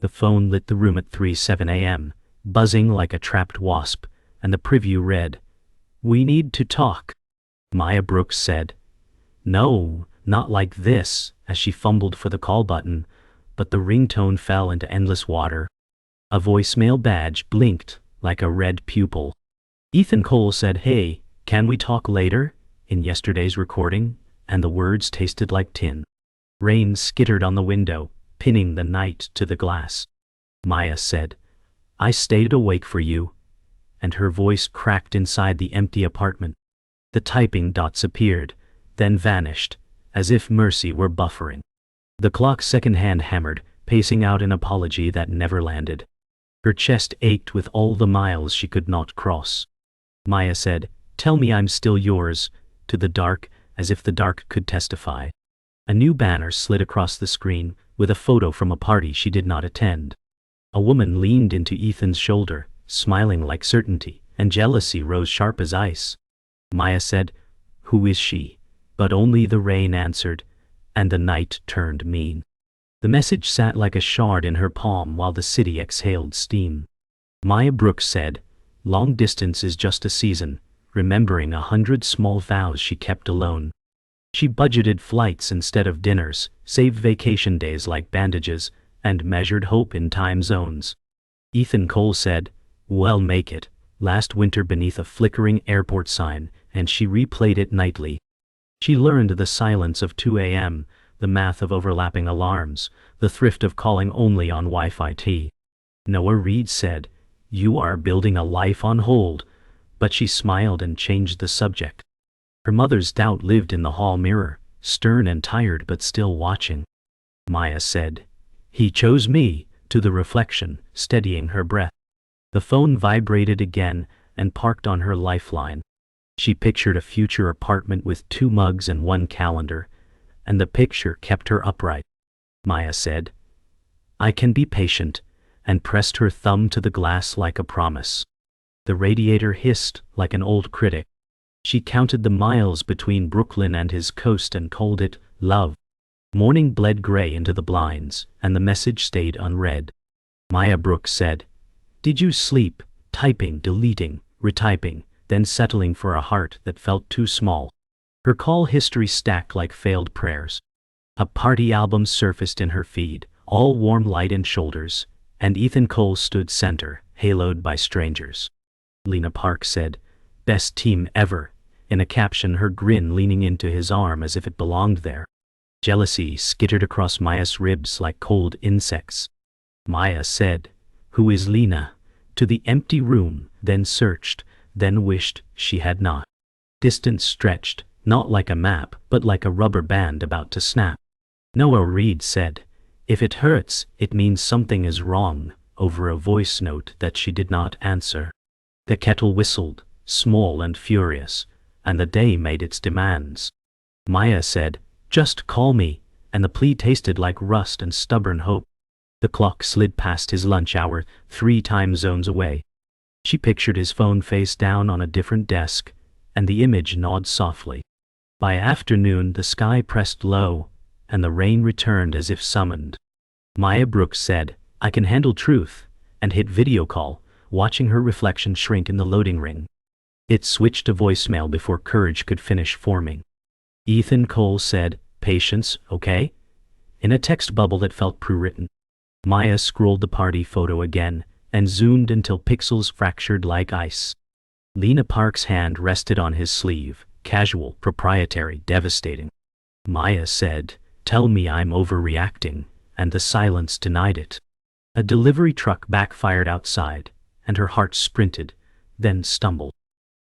The phone lit the room at 3:07 a.m., buzzing like a trapped wasp, and the preview read, "We need to talk." Maya Brooks said, "No, not like this," as she fumbled for the call button, but the ringtone fell into endless water. A voicemail badge blinked like a red pupil. Ethan Cole said, "Hey, can we talk later?" in yesterday's recording, and the words tasted like tin. Rain skittered on the window, pinning the night to the glass. Maya said, "I stayed awake for you," and her voice cracked inside the empty apartment. The typing dots appeared, then vanished, as if mercy were buffering. The clock's second hand hammered, pacing out an apology that never landed. Her chest ached with all the miles she could not cross. Maya said, "Tell me I'm still yours," to the dark, as if the dark could testify. A new banner slid across the screen, with a photo from a party she did not attend. A woman leaned into Ethan's shoulder, smiling like certainty, and jealousy rose sharp as ice. Maya said, "Who is she?" But only the rain answered, and the night turned mean. The message sat like a shard in her palm while the city exhaled steam. Maya Brooks said, "Long distance is just a season," remembering 100 small vows she kept alone. She budgeted flights instead of dinners, saved vacation days like bandages, and measured hope in time zones. Ethan Cole said, "Well, make it," last winter beneath a flickering airport sign, and she replayed it nightly. She learned the silence of 2 a.m., the math of overlapping alarms, the thrift of calling only on Wi-Fi T. Noah Reid said, "You are building a life on hold," but she smiled and changed the subject. Her mother's doubt lived in the hall mirror, stern and tired but still watching. Maya said, "He chose me," to the reflection, steadying her breath. The phone vibrated again and parked on her lifeline. She pictured a future apartment with 2 mugs and 1 calendar, and the picture kept her upright. Maya said, "I can be patient," and pressed her thumb to the glass like a promise. The radiator hissed like an old critic. She counted the miles between Brooklyn and his coast and called it love. Morning bled gray into the blinds, and the message stayed unread. Maya Brooks said, "Did you sleep?" typing, deleting, retyping, then settling for a heart that felt too small. Her call history stacked like failed prayers. A party album surfaced in her feed, all warm light and shoulders, and Ethan Cole stood center, haloed by strangers. Lena Park said, "Best team ever," in a caption, her grin leaning into his arm as if it belonged there. Jealousy skittered across Maya's ribs like cold insects. Maya said, "Who is Lena?" to the empty room, then searched, then wished she had not. Distance stretched, not like a map, but like a rubber band about to snap. Noah Reid said, "If it hurts, it means something is wrong," over a voice note that she did not answer. The kettle whistled, small and furious, and the day made its demands. Maya said, "Just call me," and the plea tasted like rust and stubborn hope. The clock slid past his lunch hour, 3 time zones away. She pictured his phone face down on a different desk, and the image gnawed softly. By afternoon the sky pressed low, and the rain returned as if summoned. Maya Brooks said, "I can handle truth," and hit video call, watching her reflection shrink in the loading ring. It switched to voicemail before courage could finish forming. Ethan Cole said, "Patience, okay?" in a text bubble that felt pre-written. Maya scrolled the party photo again, and zoomed until pixels fractured like ice. Lena Park's hand rested on his sleeve, casual, proprietary, devastating. Maya said, "Tell me I'm overreacting," and the silence denied it. A delivery truck backfired outside, and her heart sprinted, then stumbled.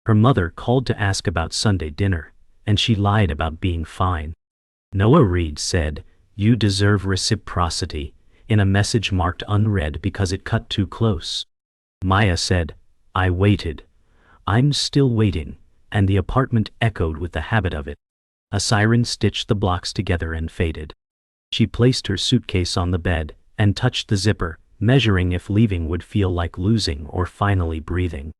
Her mother called to ask about Sunday dinner, and she lied about being fine. Noah Reid said, "You deserve reciprocity," in a message marked unread because it cut too close. Maya said, "I waited. I'm still waiting," and the apartment echoed with the habit of it. A siren stitched the blocks together and faded. She placed her suitcase on the bed and touched the zipper, measuring if leaving would feel like losing or finally breathing.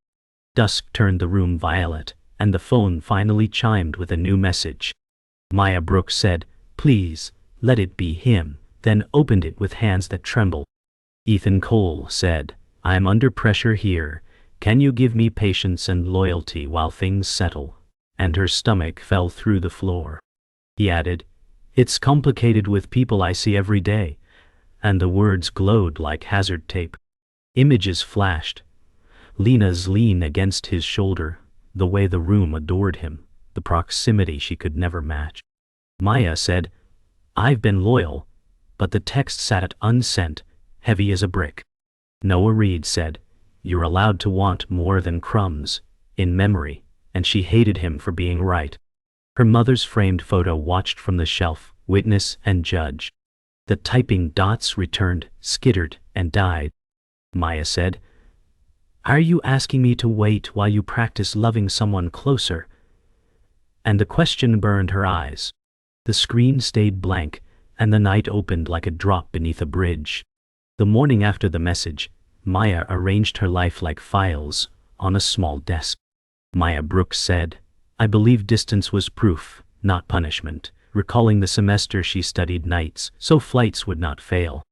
Dusk turned the room violet, and the phone finally chimed with a new message. Maya Brooks said, "Please, let it be him," then opened it with hands that trembled. Ethan Cole said, I'm under pressure here. Can you give me patience and loyalty while things settle? And her stomach fell through the floor. He added, it's complicated with people I see every day. And the words glowed like hazard tape. Images flashed. Lena's lean against his shoulder, the way the room adored him, the proximity she could never match. Maya said, I've been loyal, but the text sat unsent, heavy as a brick. Noah Reed said, you're allowed to want more than crumbs, in memory, and she hated him for being right. Her mother's framed photo watched from the shelf, witness and judge. The typing dots returned, skittered, and died. Maya said, are you asking me to wait while you practice loving someone closer? And the question burned her eyes. The screen stayed blank, and the night opened like a drop beneath a bridge. The morning after the message, Maya arranged her life like files on a small desk. Maya Brooks said, I believe distance was proof, not punishment, recalling the semester she studied nights so flights would not fail.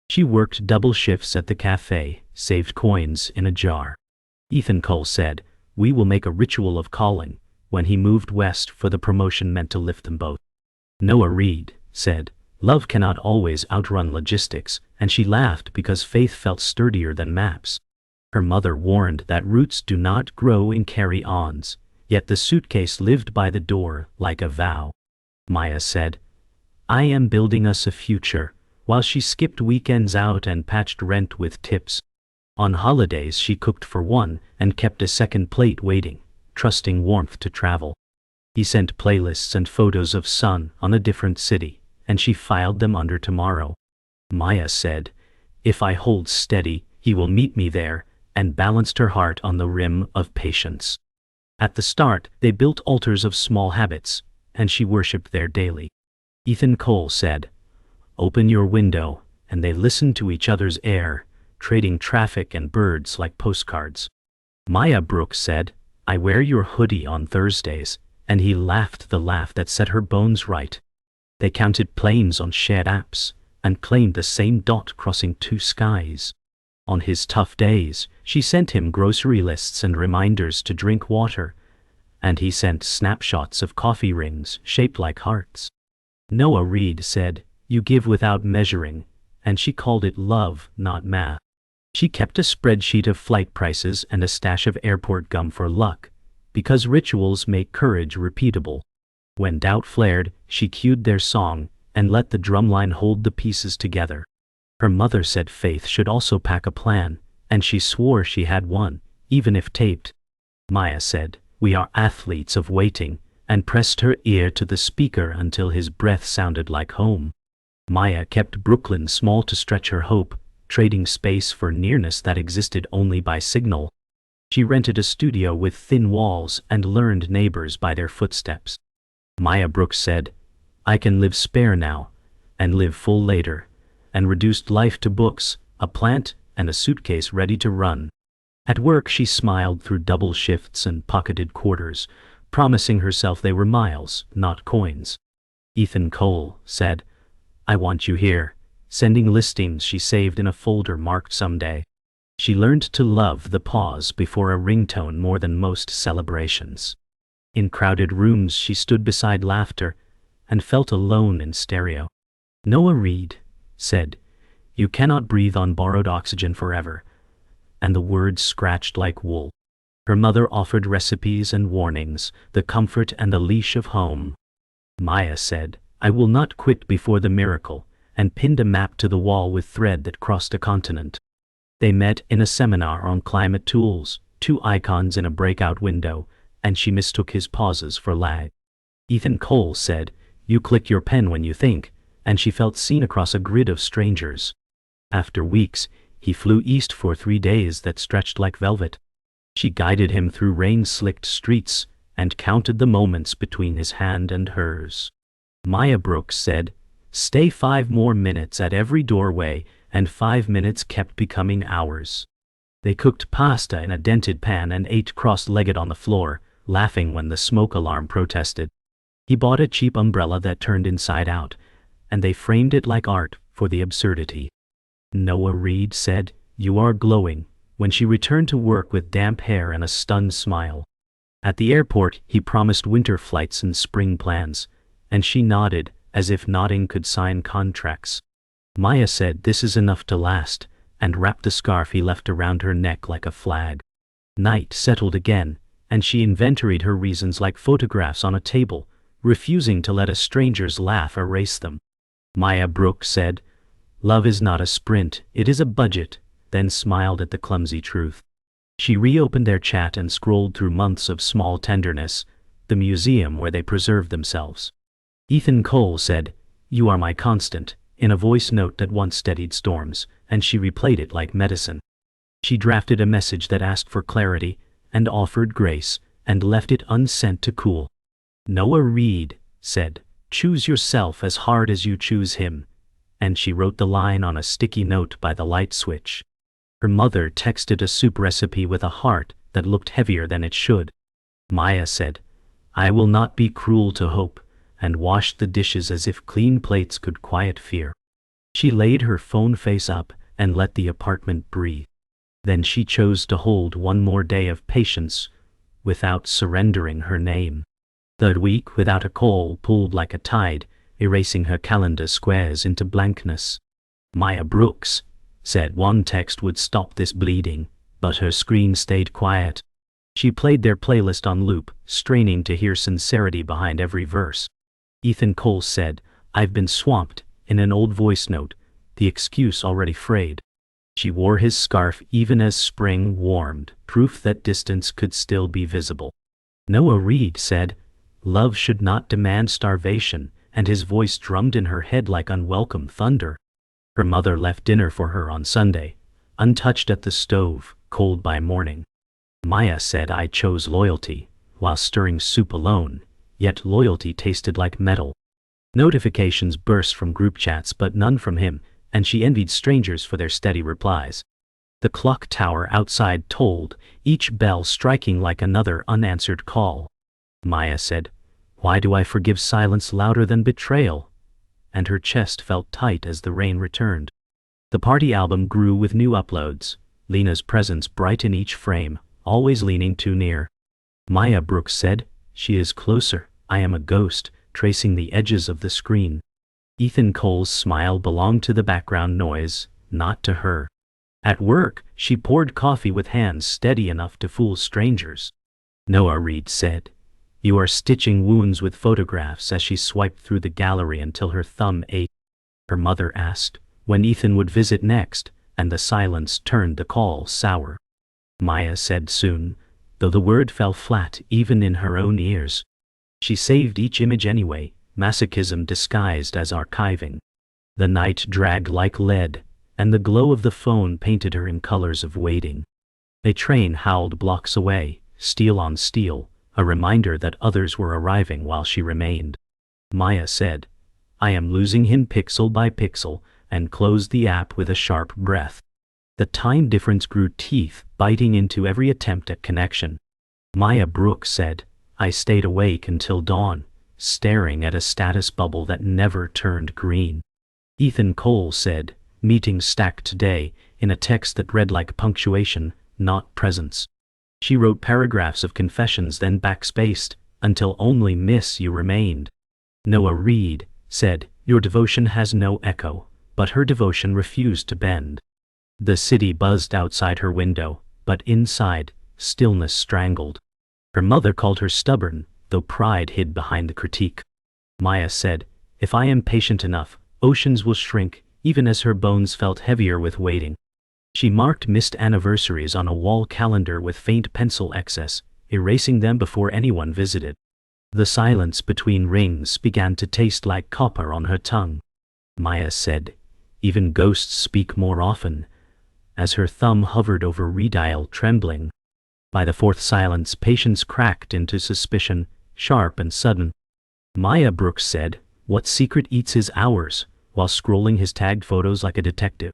She worked double shifts at the cafe, saved coins in a jar. Ethan Cole said, we will make a ritual of calling, when he moved west for the promotion meant to lift them both. Noah Reed said, love cannot always outrun logistics, and she laughed because faith felt sturdier than maps. Her mother warned that roots do not grow in carry-ons, yet the suitcase lived by the door like a vow. Maya said, I am building us a future, while she skipped weekends out and patched rent with tips. On holidays she cooked for one and kept a second plate waiting, trusting warmth to travel. He sent playlists and photos of sun on a different city, and she filed them under tomorrow. Maya said, if I hold steady, he will meet me there, and balanced her heart on the rim of patience. At the start, they built altars of small habits, and she worshipped there daily. Ethan Cole said, open your window, and they listened to each other's air, trading traffic and birds like postcards. Maya Brooks said, I wear your hoodie on Thursdays, and he laughed the laugh that set her bones right. They counted planes on shared apps, and claimed the same dot crossing two skies. On his tough days, she sent him grocery lists and reminders to drink water, and he sent snapshots of coffee rings shaped like hearts. Noah Reed said, you give without measuring, and she called it love, not math. She kept a spreadsheet of flight prices and a stash of airport gum for luck, because rituals make courage repeatable. When doubt flared, she cued their song and let the drumline hold the pieces together. Her mother said faith should also pack a plan, and she swore she had one, even if taped. Maya said, we are athletes of waiting, and pressed her ear to the speaker until his breath sounded like home. Maya kept Brooklyn small to stretch her hope, trading space for nearness that existed only by signal. She rented a studio with thin walls and learned neighbors by their footsteps. Maya Brooks said, I can live spare now, and live full later, and reduced life to books, a plant, and a suitcase ready to run. At work she smiled through double shifts and pocketed quarters, promising herself they were miles, not coins. Ethan Cole said, I want you here, sending listings she saved in a folder marked someday. She learned to love the pause before a ringtone more than most celebrations. In crowded rooms she stood beside laughter and felt alone in stereo. Noah Reed said, you cannot breathe on borrowed oxygen forever, and the words scratched like wool. Her mother offered recipes and warnings, the comfort and the leash of home. Maya said, I will not quit before the miracle, and pinned a map to the wall with thread that crossed a continent. They met in a seminar on climate tools, two icons in a breakout window, and she mistook his pauses for lag. Ethan Cole said, you click your pen when you think, and she felt seen across a grid of strangers. After weeks, he flew east for 3 days that stretched like velvet. She guided him through rain-slicked streets and counted the moments between his hand and hers. Maya Brooks said, stay 5 more minutes at every doorway, and 5 minutes kept becoming hours. They cooked pasta in a dented pan and ate cross-legged on the floor, laughing when the smoke alarm protested. He bought a cheap umbrella that turned inside out, and they framed it like art for the absurdity. Noah Reed said, "You are glowing," when she returned to work with damp hair and a stunned smile. At the airport, he promised winter flights and spring plans, and she nodded, as if nodding could sign contracts. Maya said this is enough to last, and wrapped the scarf he left around her neck like a flag. Night settled again, and she inventoried her reasons like photographs on a table, refusing to let a stranger's laugh erase them. Maya Brooks said, "Love is not a sprint, it is a budget," then smiled at the clumsy truth. She reopened their chat and scrolled through months of small tenderness, the museum where they preserved themselves. Ethan Cole said, "You are my constant," in a voice note that once steadied storms, and she replayed it like medicine. She drafted a message that asked for clarity, and offered grace, and left it unsent to cool. Noah Reed said, "Choose yourself as hard as you choose him," and she wrote the line on a sticky note by the light switch. Her mother texted a soup recipe with a heart that looked heavier than it should. Maya said, "I will not be cruel to hope," and washed the dishes as if clean plates could quiet fear. She laid her phone face up and let the apartment breathe. Then she chose to hold one more day of patience, without surrendering her name. The week without a call pulled like a tide, erasing her calendar squares into blankness. Maya Brooks said one text would stop this bleeding, but her screen stayed quiet. She played their playlist on loop, straining to hear sincerity behind every verse. Ethan Cole said, "I've been swamped," in an old voice note, the excuse already frayed. She wore his scarf even as spring warmed, proof that distance could still be visible. Noah Reed said, "Love should not demand starvation," and his voice drummed in her head like unwelcome thunder. Her mother left dinner for her on Sunday, untouched at the stove, cold by morning. Maya said, "I chose loyalty," while stirring soup alone, yet loyalty tasted like metal. Notifications burst from group chats but none from him, and she envied strangers for their steady replies. The clock tower outside tolled, each bell striking like another unanswered call. Maya said, "Why do I forgive silence louder than betrayal?" And her chest felt tight as the rain returned. The party album grew with new uploads, Lena's presence bright in each frame, always leaning too near. Maya Brooks said, "She is closer, I am a ghost, tracing the edges of the screen." Ethan Cole's smile belonged to the background noise, not to her. At work, she poured coffee with hands steady enough to fool strangers. Noah Reed said, "You are stitching wounds with photographs," as she swiped through the gallery until her thumb ached. Her mother asked when Ethan would visit next, and the silence turned the call sour. Maya said soon, though the word fell flat even in her own ears. She saved each image anyway, masochism disguised as archiving. The night dragged like lead, and the glow of the phone painted her in colors of waiting. A train howled blocks away, steel on steel, a reminder that others were arriving while she remained. Maya said, "I am losing him pixel by pixel," and closed the app with a sharp breath. The time difference grew teeth, biting into every attempt at connection. Maya Brooks said, "I stayed awake until dawn, staring at a status bubble that never turned green." Ethan Cole said, "Meeting stacked today," in a text that read like punctuation, not presence. She wrote paragraphs of confessions then backspaced, until only "miss you" remained. Noah Reed said, "Your devotion has no echo," but her devotion refused to bend. The city buzzed outside her window, but inside, stillness strangled. Her mother called her stubborn, though pride hid behind the critique. Maya said, "If I am patient enough, oceans will shrink," even as her bones felt heavier with waiting. She marked missed anniversaries on a wall calendar with faint pencil excess, erasing them before anyone visited. The silence between rings began to taste like copper on her tongue. Maya said, "Even ghosts speak more often," as her thumb hovered over redial, trembling. By the fourth silence, patience cracked into suspicion, sharp and sudden. Maya Brooks said, "What secret eats his hours?" while scrolling his tagged photos like a detective.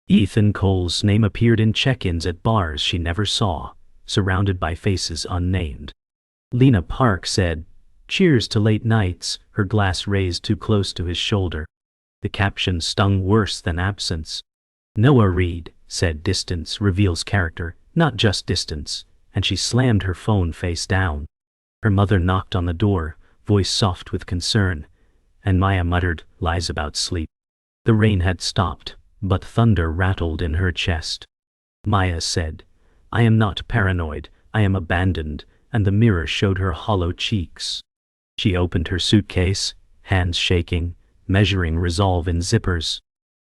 Ethan Cole's name appeared in check-ins at bars she never saw, surrounded by faces unnamed. Lena Park said, "Cheers to late nights," her glass raised too close to his shoulder. The caption stung worse than absence. Noah Reed said distance reveals character, not just distance, and she slammed her phone face down. Her mother knocked on the door, voice soft with concern, and Maya muttered lies about sleep. The rain had stopped, but thunder rattled in her chest. Maya said, I am not paranoid, I am abandoned, and the mirror showed her hollow cheeks. She opened her suitcase, hands shaking, measuring resolve in zippers.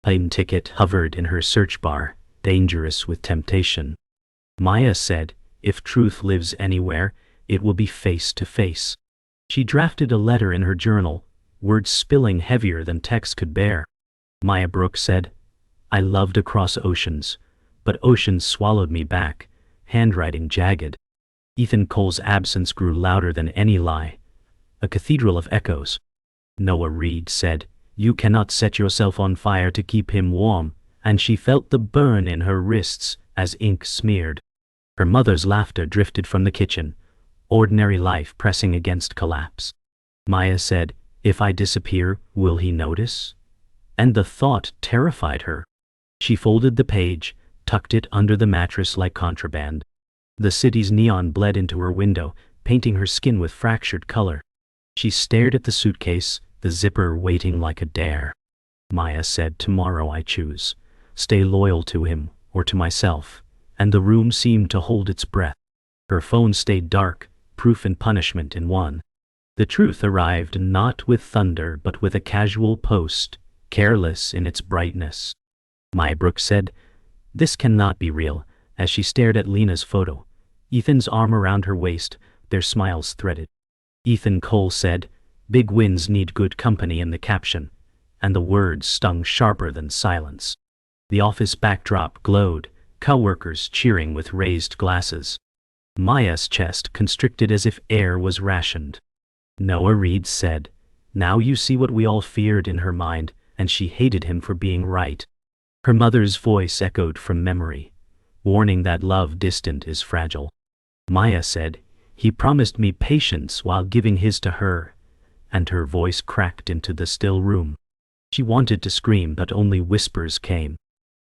Plane ticket hovered in her search bar, dangerous with temptation. Maya said, if truth lives anywhere, it will be face to face. She drafted a letter in her journal, words spilling heavier than text could bear. Maya Brooks said, I loved across oceans, but oceans swallowed me back, handwriting jagged. Ethan Cole's absence grew louder than any lie, a cathedral of echoes. Noah Reed said, you cannot set yourself on fire to keep him warm, and she felt the burn in her wrists as ink smeared. Her mother's laughter drifted from the kitchen, ordinary life pressing against collapse. Maya said, if I disappear, will he notice? And the thought terrified her. She folded the page, tucked it under the mattress like contraband. The city's neon bled into her window, painting her skin with fractured color. She stared at the suitcase, the zipper waiting like a dare. Maya said, tomorrow I choose. Stay loyal to him, or to myself, and the room seemed to hold its breath. Her phone stayed dark, proof and punishment in one. The truth arrived not with thunder but with a casual post, careless in its brightness. Maya Brooks said, this cannot be real, as she stared at Lena's photo, Ethan's arm around her waist, their smiles threaded. Ethan Cole said, big wins need good company in the caption, and the words stung sharper than silence. The office backdrop glowed, coworkers cheering with raised glasses. Maya's chest constricted as if air was rationed. Noah Reed said, now you see what we all feared in her mind, and she hated him for being right. Her mother's voice echoed from memory, warning that love distant is fragile. Maya said, he promised me patience while giving his to her, and her voice cracked into the still room. She wanted to scream, but only whispers came.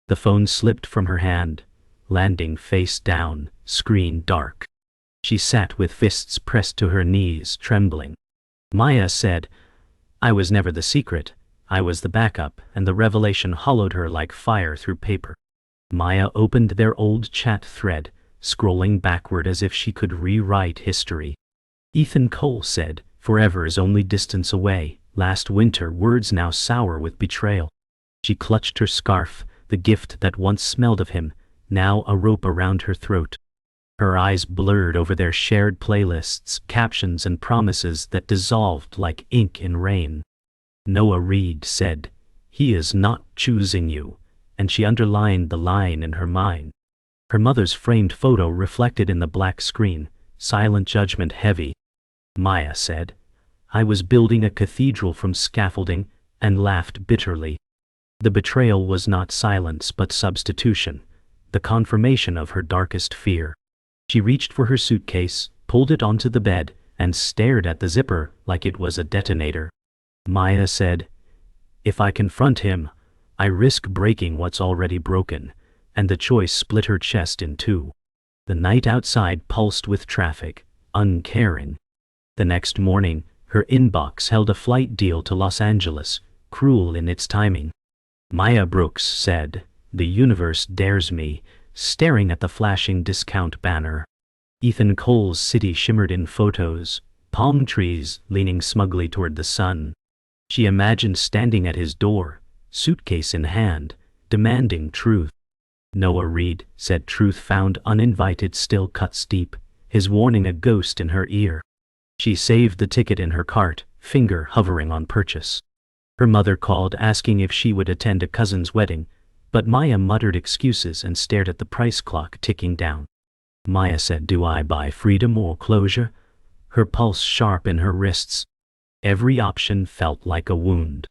The phone slipped from her hand, landing face down, screen dark. She sat with fists pressed to her knees, trembling. Maya said, I was never the secret, I was the backup, and the revelation hollowed her like fire through paper. Maya opened their old chat thread, scrolling backward as if she could rewrite history. Ethan Cole said, forever is only distance away, last winter, words now sour with betrayal. She clutched her scarf, the gift that once smelled of him, now a rope around her throat. Her eyes blurred over their shared playlists, captions and promises that dissolved like ink in rain. Noah Reed said, he is not choosing you, and she underlined the line in her mind. Her mother's framed photo reflected in the black screen, silent judgment heavy. Maya said, I was building a cathedral from scaffolding, and laughed bitterly. The betrayal was not silence but substitution, the confirmation of her darkest fear. She reached for her suitcase, pulled it onto the bed, and stared at the zipper like it was a detonator. Maya said, if I confront him, I risk breaking what's already broken, and the choice split her chest in two. The night outside pulsed with traffic, uncaring. The next morning, her inbox held a flight deal to Los Angeles, cruel in its timing. Maya Brooks said, the universe dares me, staring at the flashing discount banner. Ethan Cole's city shimmered in photos, palm trees leaning smugly toward the sun. She imagined standing at his door, suitcase in hand, demanding truth. Noah Reed said truth found uninvited still cuts deep, his warning a ghost in her ear. She saved the ticket in her cart, finger hovering on purchase. Her mother called asking if she would attend a cousin's wedding, but Maya muttered excuses and stared at the price clock ticking down. Maya said, do I buy freedom or closure? Her pulse sharp in her wrists. Every option felt like a wound.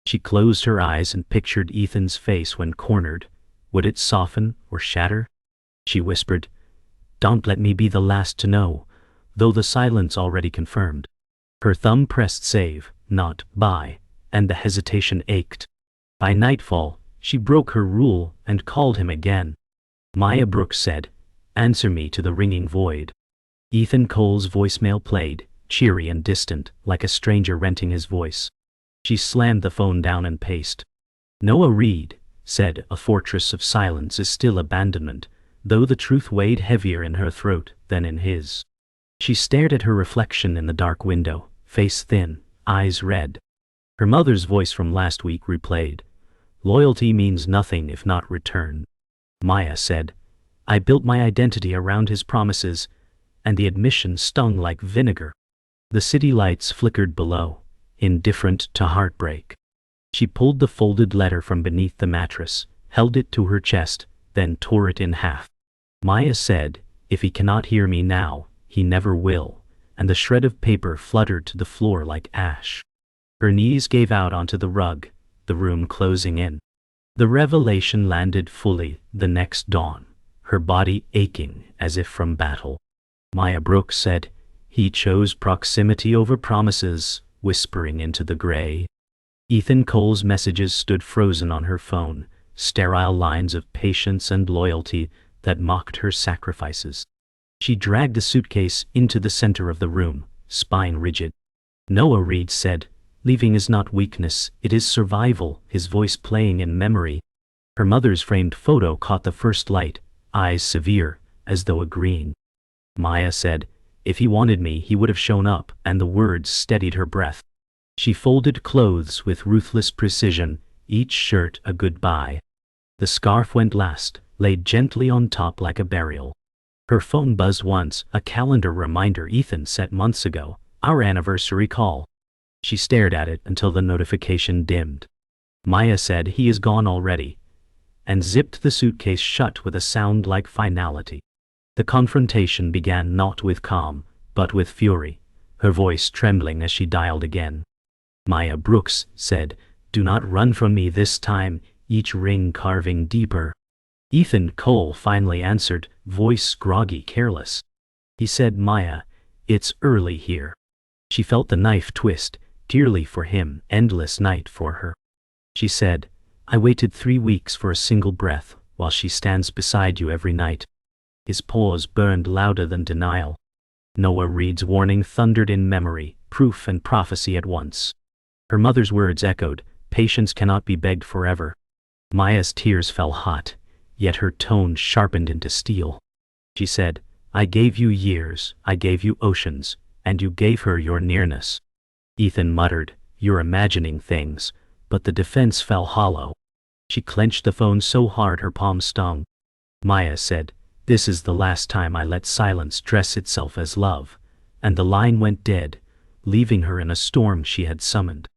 She closed her eyes and pictured Ethan's face when cornered. Would it soften or shatter? She whispered, don't let me be the last to know, though the silence already confirmed. Her thumb pressed save, not buy, and the hesitation ached. By nightfall, She broke her rule and called him again. Maya Brooks said, "Answer me," to the ringing void. Ethan Cole's voicemail played, cheery and distant, like a stranger renting his voice. She slammed the phone down and paced. Noah Reed said, "A fortress of silence is still abandonment," though the truth weighed heavier in her throat than in his. She stared at her reflection in the dark window, face thin, eyes red. Her mother's voice from last week replayed. "Loyalty means nothing if not returned." Maya said, "I built my identity around his promises," and the admission stung like vinegar. The city lights flickered below, indifferent to heartbreak. She pulled the folded letter from beneath the mattress, held it to her chest, then tore it in half. Maya said, "If he cannot hear me now, he never will," and the shred of paper fluttered to the floor like ash. Her knees gave out onto the rug, the room closing in. The revelation landed fully the next dawn, her body aching as if from battle. Maya Brooks said, "He chose proximity over promises," whispering into the gray. Ethan Cole's messages stood frozen on her phone, sterile lines of patience and loyalty that mocked her sacrifices. She dragged the suitcase into the center of the room, spine rigid. Noah Reed said, "Leaving is not weakness, it is survival," his voice playing in memory. Her mother's framed photo caught the first light, eyes severe, as though agreeing. Maya said, "If he wanted me, he would have shown up," and the words steadied her breath. She folded clothes with ruthless precision, each shirt a goodbye. The scarf went last, laid gently on top like a burial. Her phone buzzed once, a calendar reminder Ethan set months ago, our anniversary call. She stared at it until the notification dimmed. Maya said, "He is gone already," and zipped the suitcase shut with a sound like finality. The confrontation began not with calm, but with fury, her voice trembling as she dialed again. Maya Brooks said, "Do not run from me this time," each ring carving deeper. Ethan Cole finally answered, voice groggy, careless. He said, "Maya, it's early here." She felt the knife twist, dearly for him, endless night for her. She said, "I waited 3 weeks for a single breath, while she stands beside you every night." His pause burned louder than denial. Noah Reed's warning thundered in memory, proof and prophecy at once. Her mother's words echoed, "Patience cannot be begged forever." Maya's tears fell hot, yet her tone sharpened into steel. She said, "I gave you years, I gave you oceans, and you gave her your nearness." Ethan muttered, "You're imagining things," but the defense fell hollow. She clenched the phone so hard her palm stung. Maya said, "This is the last time I let silence dress itself as love," and the line went dead, leaving her in a storm she had summoned.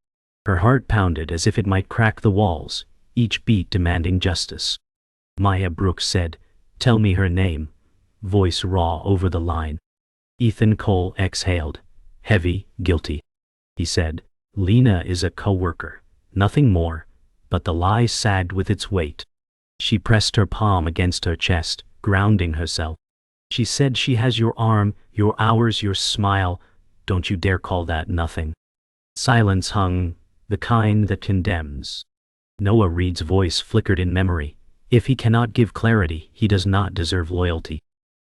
Her heart pounded as if it might crack the walls, each beat demanding justice. Maya Brooks said, "Tell me her name," voice raw over the line. Ethan Cole exhaled, heavy, guilty. He said, "Lena is a co-worker, nothing more," but the lie sagged with its weight. She pressed her palm against her chest, grounding herself. She said, "She has your arm, your hours, your smile. Don't you dare call that nothing." Silence hung, the kind that condemns. Noah Reed's voice flickered in memory. "If he cannot give clarity, he does not deserve loyalty."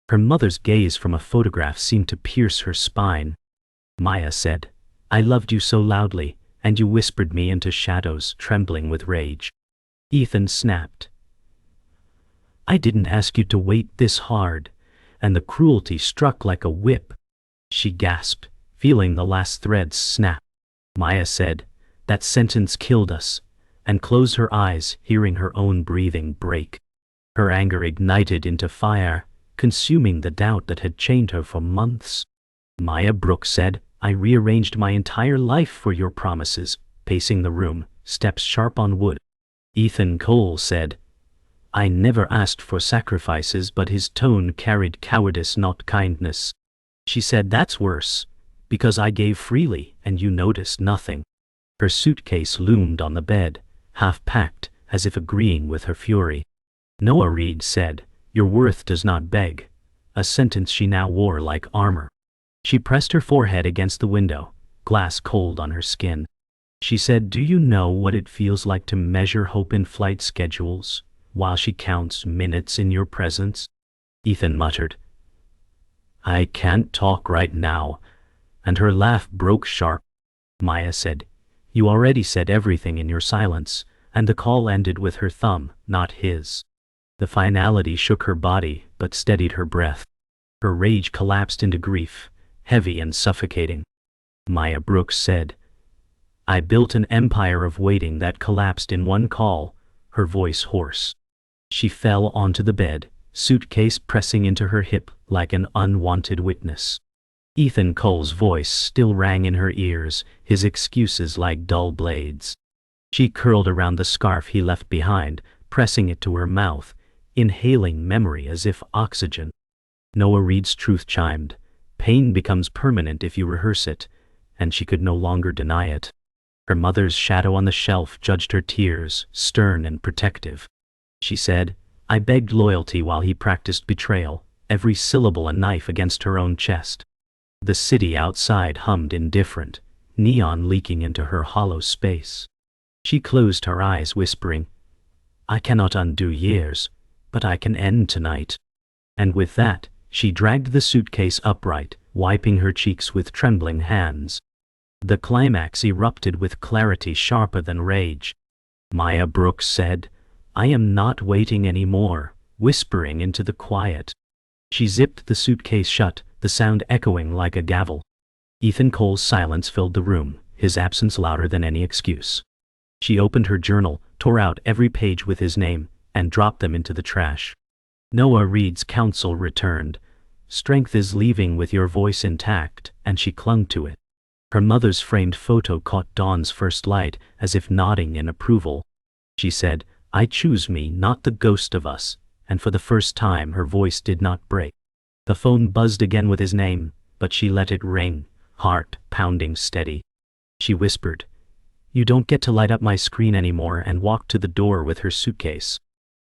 Her mother's gaze from a photograph seemed to pierce her spine. Maya said, "I loved you so loudly, and you whispered me into shadows," trembling with rage. Ethan snapped, "I didn't ask you to wait this hard," and the cruelty struck like a whip. She gasped, feeling the last threads snap. Maya said, "That sentence killed us," and closed her eyes, hearing her own breathing break. Her anger ignited into fire, consuming the doubt that had chained her for months. Maya Brooks said, "I rearranged my entire life for your promises," pacing the room, steps sharp on wood. Ethan Cole said, "I never asked for sacrifices," but his tone carried cowardice, not kindness. She said, "That's worse, because I gave freely, and you noticed nothing." Her suitcase loomed on the bed, half packed, as if agreeing with her fury. Noah Reed said, "Your worth does not beg," a sentence she now wore like armor. She pressed her forehead against the window, glass cold on her skin. She said, "Do you know what it feels like to measure hope in flight schedules while she counts minutes in your presence?" Ethan muttered, "I can't talk right now," and her laugh broke sharp. Maya said, "You already said everything in your silence," and the call ended with her thumb, not his. The finality shook her body, but steadied her breath. Her rage collapsed into grief, heavy and suffocating. Maya Brooks said, "I built an empire of waiting that collapsed in one call," her voice hoarse. She fell onto the bed, suitcase pressing into her hip like an unwanted witness. Ethan Cole's voice still rang in her ears, his excuses like dull blades. She curled around the scarf he left behind, pressing it to her mouth, inhaling memory as if oxygen. Noah Reed's truth chimed, "Pain becomes permanent if you rehearse it," and she could no longer deny it. Her mother's shadow on the shelf judged her tears, stern and protective. She said, "I begged loyalty while he practiced betrayal," every syllable a knife against her own chest. The city outside hummed indifferent, neon leaking into her hollow space. She closed her eyes, whispering, "I cannot undo years, but I can end tonight." And with that, she dragged the suitcase upright, wiping her cheeks with trembling hands. The climax erupted with clarity sharper than rage. Maya Brooks said, "I am not waiting anymore," whispering into the quiet. She zipped the suitcase shut, the sound echoing like a gavel. Ethan Cole's silence filled the room, his absence louder than any excuse. She opened her journal, tore out every page with his name, and dropped them into the trash. Noah Reed's counsel returned. "Strength is leaving with your voice intact," and she clung to it. Her mother's framed photo caught dawn's first light, as if nodding in approval. She said, "I choose me, not the ghost of us," and for the first time her voice did not break. The phone buzzed again with his name, but she let it ring, heart pounding steady. She whispered, "You don't get to light up my screen anymore," and walked to the door with her suitcase.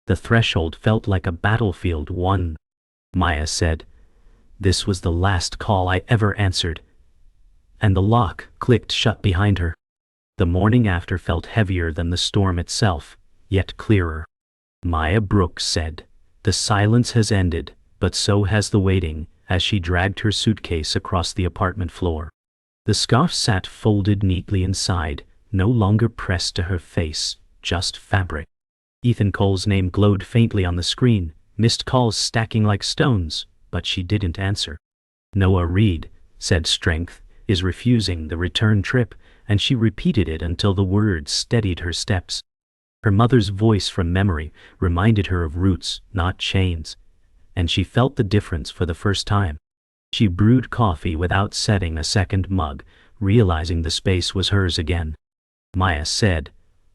The threshold felt like a battlefield won. Maya said, "This was the last call I ever answered," and the lock clicked shut behind her. The morning after felt heavier than the storm itself, yet clearer. Maya Brooks said, "The silence has ended, but so has the waiting," as she dragged her suitcase across the apartment floor. The scarf sat folded neatly inside, no longer pressed to her face, just fabric. Ethan Cole's name glowed faintly on the screen, missed calls stacking like stones, but she didn't answer. "Noah Reed," said Strength, "is refusing the return trip," and she repeated it until the words steadied her steps. Her mother's voice from memory reminded her of roots, not chains, and she felt the difference for the first time. She brewed coffee without setting a second mug, realizing the space was hers again. Maya said,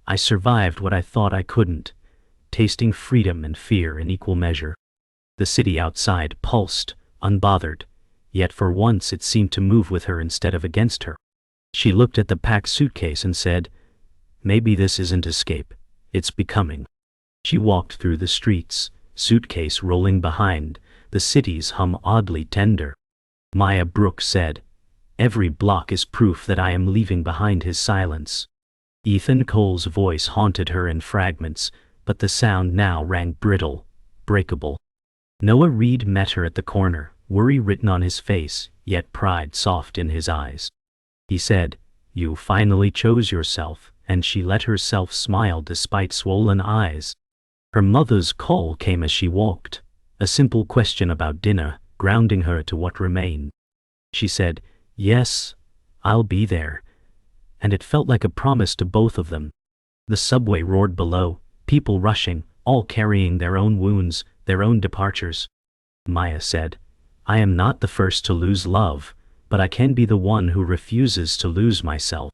"I survived what I thought I couldn't," tasting freedom and fear in equal measure. The city outside pulsed, unbothered, yet for once it seemed to move with her instead of against her. She looked at the packed suitcase and said, "Maybe this isn't escape, it's becoming." She walked through the streets, suitcase rolling behind, the city's hum oddly tender. Maya Brooks said, "Every block is proof that I am leaving behind his silence." Ethan Cole's voice haunted her in fragments, but the sound now rang brittle, breakable. Noah Reed met her at the corner, worry written on his face, yet pride soft in his eyes. He said, "You finally chose yourself," and she let herself smile despite swollen eyes. Her mother's call came as she walked, a simple question about dinner, grounding her to what remained. She said, "Yes, I'll be there," and it felt like a promise to both of them. The subway roared below, people rushing, all carrying their own wounds, their own departures. Maya said, "I am not the first to lose love, but I can be the one who refuses to lose myself."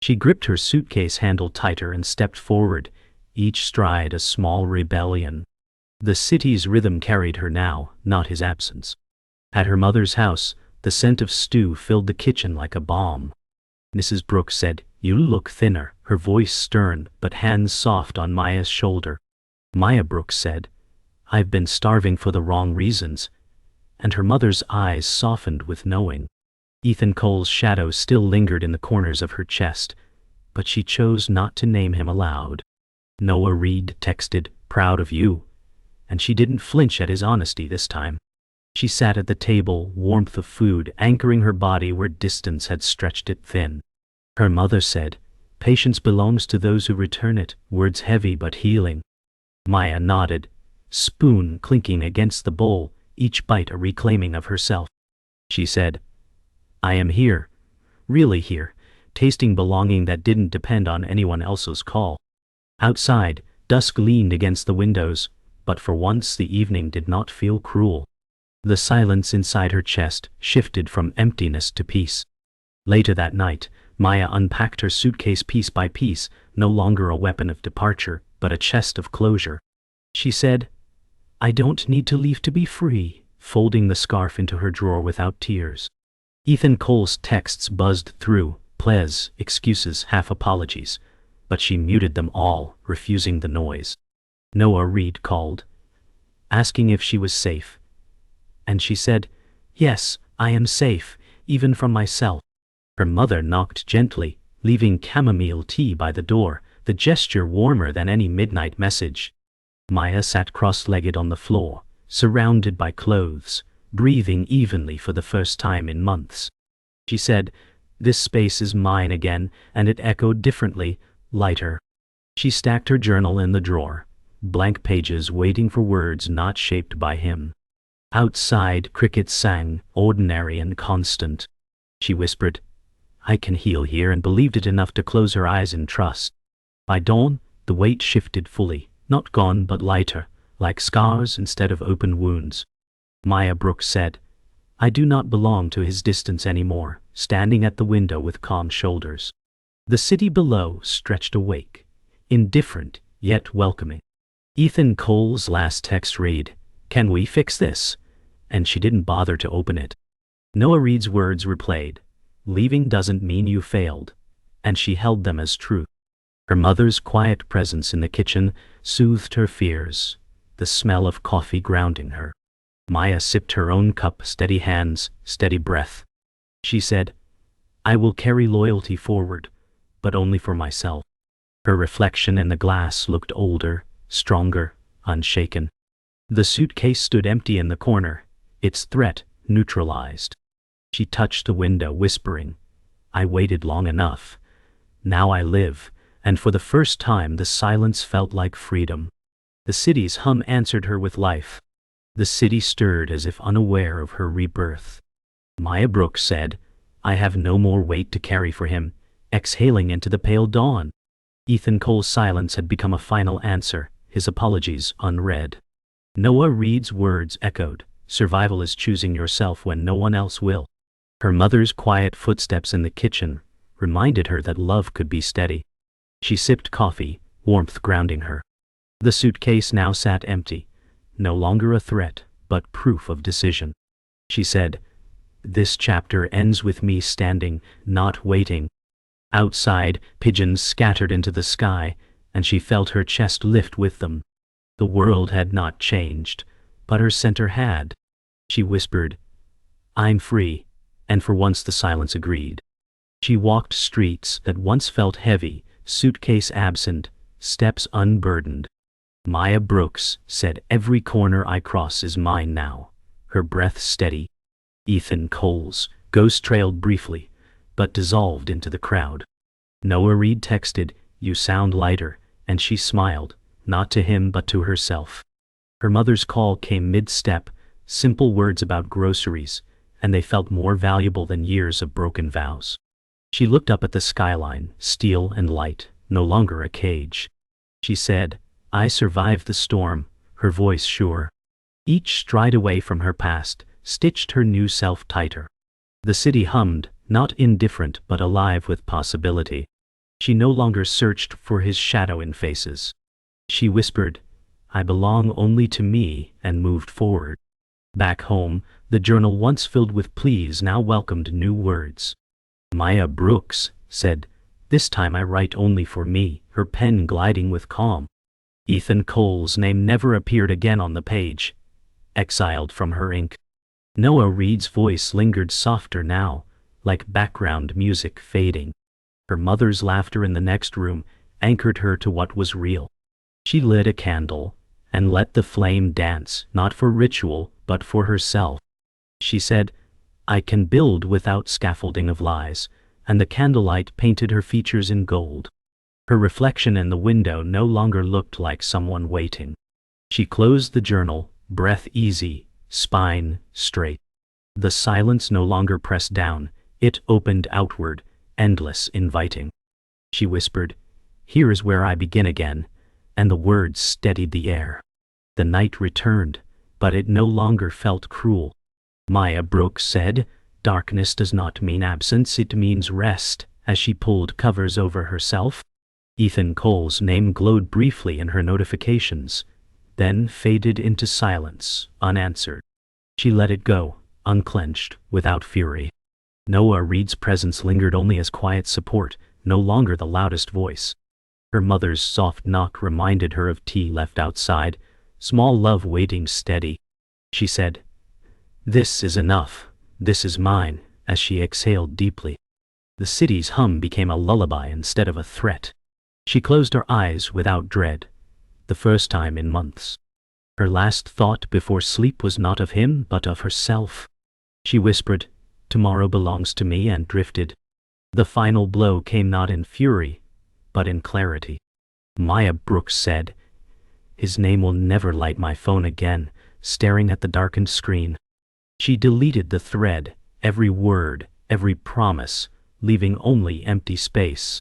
She gripped her suitcase handle tighter and stepped forward, each stride a small rebellion. The city's rhythm carried her now, not his absence. At her mother's house, the scent of stew filled the kitchen like a balm. Mrs. Brooks said, "You look thinner," her voice stern, but hands soft on Maya's shoulder. Maya Brooks said, "I've been starving for the wrong reasons," and her mother's eyes softened with knowing. Ethan Cole's shadow still lingered in the corners of her chest, but she chose not to name him aloud. Noah Reed texted, "Proud of you," and she didn't flinch at his honesty this time. She sat at the table, warmth of food anchoring her body where distance had stretched it thin. Her mother said, "Patience belongs to those who return it," words heavy but healing. Maya nodded, spoon clinking against the bowl, each bite a reclaiming of herself. She said, "I am here, really here," tasting belonging that didn't depend on anyone else's call. Outside, dusk leaned against the windows, but for once the evening did not feel cruel. The silence inside her chest shifted from emptiness to peace. Later that night, Maya unpacked her suitcase piece by piece, no longer a weapon of departure, but a chest of closure. She said, "I don't need to leave to be free," folding the scarf into her drawer without tears. Ethan Cole's texts buzzed through, pleas, excuses, half apologies, but she muted them all, refusing the noise. Noah Reed called, asking if she was safe. And she said, "Yes, I am safe, even from myself." Her mother knocked gently, leaving chamomile tea by the door, the gesture warmer than any midnight message. Maya sat cross-legged on the floor, surrounded by clothes, breathing evenly for the first time in months. She said, "This space is mine again," and it echoed differently, lighter. She stacked her journal in the drawer, blank pages waiting for words not shaped by him. Outside, crickets sang, ordinary and constant. She whispered, "I can heal here," and believed it enough to close her eyes in trust. By dawn, the weight shifted fully, not gone but lighter, like scars instead of open wounds. Maya Brooks said, "I do not belong to his distance anymore," standing at the window with calm shoulders. The city below stretched awake, indifferent yet welcoming. Ethan Cole's last text read, "Can we fix this?" And she didn't bother to open it. Noah Reed's words replayed, "Leaving doesn't mean you failed," and she held them as truth. Her mother's quiet presence in the kitchen soothed her fears, the smell of coffee grounding her. Maya sipped her own cup, steady hands, steady breath. She said, "I will carry loyalty forward, but only for myself." Her reflection in the glass looked older, stronger, unshaken. The suitcase stood empty in the corner, its threat neutralized. She touched the window, whispering, "I waited long enough. Now I live," and for the first time the silence felt like freedom. The city's hum answered her with life. The city stirred as if unaware of her rebirth. Maya Brooks said, "I have no more weight to carry for him," exhaling into the pale dawn. Ethan Cole's silence had become a final answer, his apologies unread. Noah Reed's words echoed, "Survival is choosing yourself when no one else will." Her mother's quiet footsteps in the kitchen reminded her that love could be steady. She sipped coffee, warmth grounding her. The suitcase now sat empty, no longer a threat, but proof of decision. She said, "This chapter ends with me standing, not waiting." Outside, pigeons scattered into the sky, and she felt her chest lift with them. The world had not changed, but her center had. She whispered, "I'm free," and for once the silence agreed. She walked streets that once felt heavy, suitcase absent, steps unburdened. Maya Brooks said, "Every corner I cross is mine now," her breath steady. Ethan Cole's ghost trailed briefly, but dissolved into the crowd. Noah Reed texted, "You sound lighter," and she smiled, not to him but to herself. Her mother's call came mid-step, simple words about groceries, and they felt more valuable than years of broken vows. She looked up at the skyline, steel and light, no longer a cage. She said, "I survived the storm," her voice sure. Each stride away from her past stitched her new self tighter. The city hummed, not indifferent but alive with possibility. She no longer searched for his shadow in faces. She whispered, "I belong only to me," and moved forward. Back home, the journal once filled with pleas now welcomed new words. Maya Brooks said, "This time I write only for me," her pen gliding with calm. Ethan Cole's name never appeared again on the page, exiled from her ink. Noah Reed's voice lingered softer now, like background music fading. Her mother's laughter in the next room anchored her to what was real. She lit a candle and let the flame dance, not for ritual, but for herself. She said, "I can build without scaffolding of lies," and the candlelight painted her features in gold. Her reflection in the window no longer looked like someone waiting. She closed the journal, breath easy, spine straight. The silence no longer pressed down, it opened outward, endless, inviting. She whispered, "Here is where I begin again," and the words steadied the air. The night returned, but it no longer felt cruel. Maya Brooks said, "Darkness does not mean absence, it means rest," as she pulled covers over herself. Ethan Cole's name glowed briefly in her notifications, then faded into silence, unanswered. She let it go, unclenched, without fury. Noah Reed's presence lingered only as quiet support, no longer the loudest voice. Her mother's soft knock reminded her of tea left outside, small love waiting steady. She said, "This is enough, this is mine," as she exhaled deeply. The city's hum became a lullaby instead of a threat. She closed her eyes without dread, the first time in months. Her last thought before sleep was not of him, but of herself. She whispered, "Tomorrow belongs to me," and drifted. The final blow came not in fury, but in clarity. Maya Brooks said, "His name will never light my phone again," staring at the darkened screen. She deleted the thread, every word, every promise, leaving only empty space.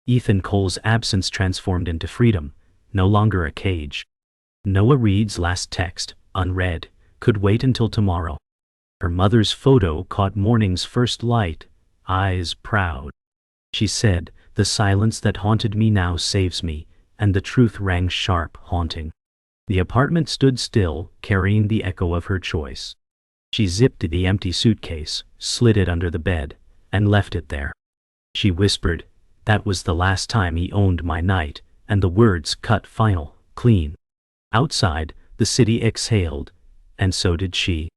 Ethan Cole's absence transformed into freedom, no longer a cage. Noah Reed's last text, unread, could wait until tomorrow. Her mother's photo caught morning's first light, eyes proud. She said, "The silence that haunted me now saves me," and the truth rang sharp, haunting. The apartment stood still, carrying the echo of her choice. She zipped the empty suitcase, slid it under the bed, and left it there. She whispered, "That was the last time he owned my night," and the words cut final, clean. Outside, the city exhaled, and so did she.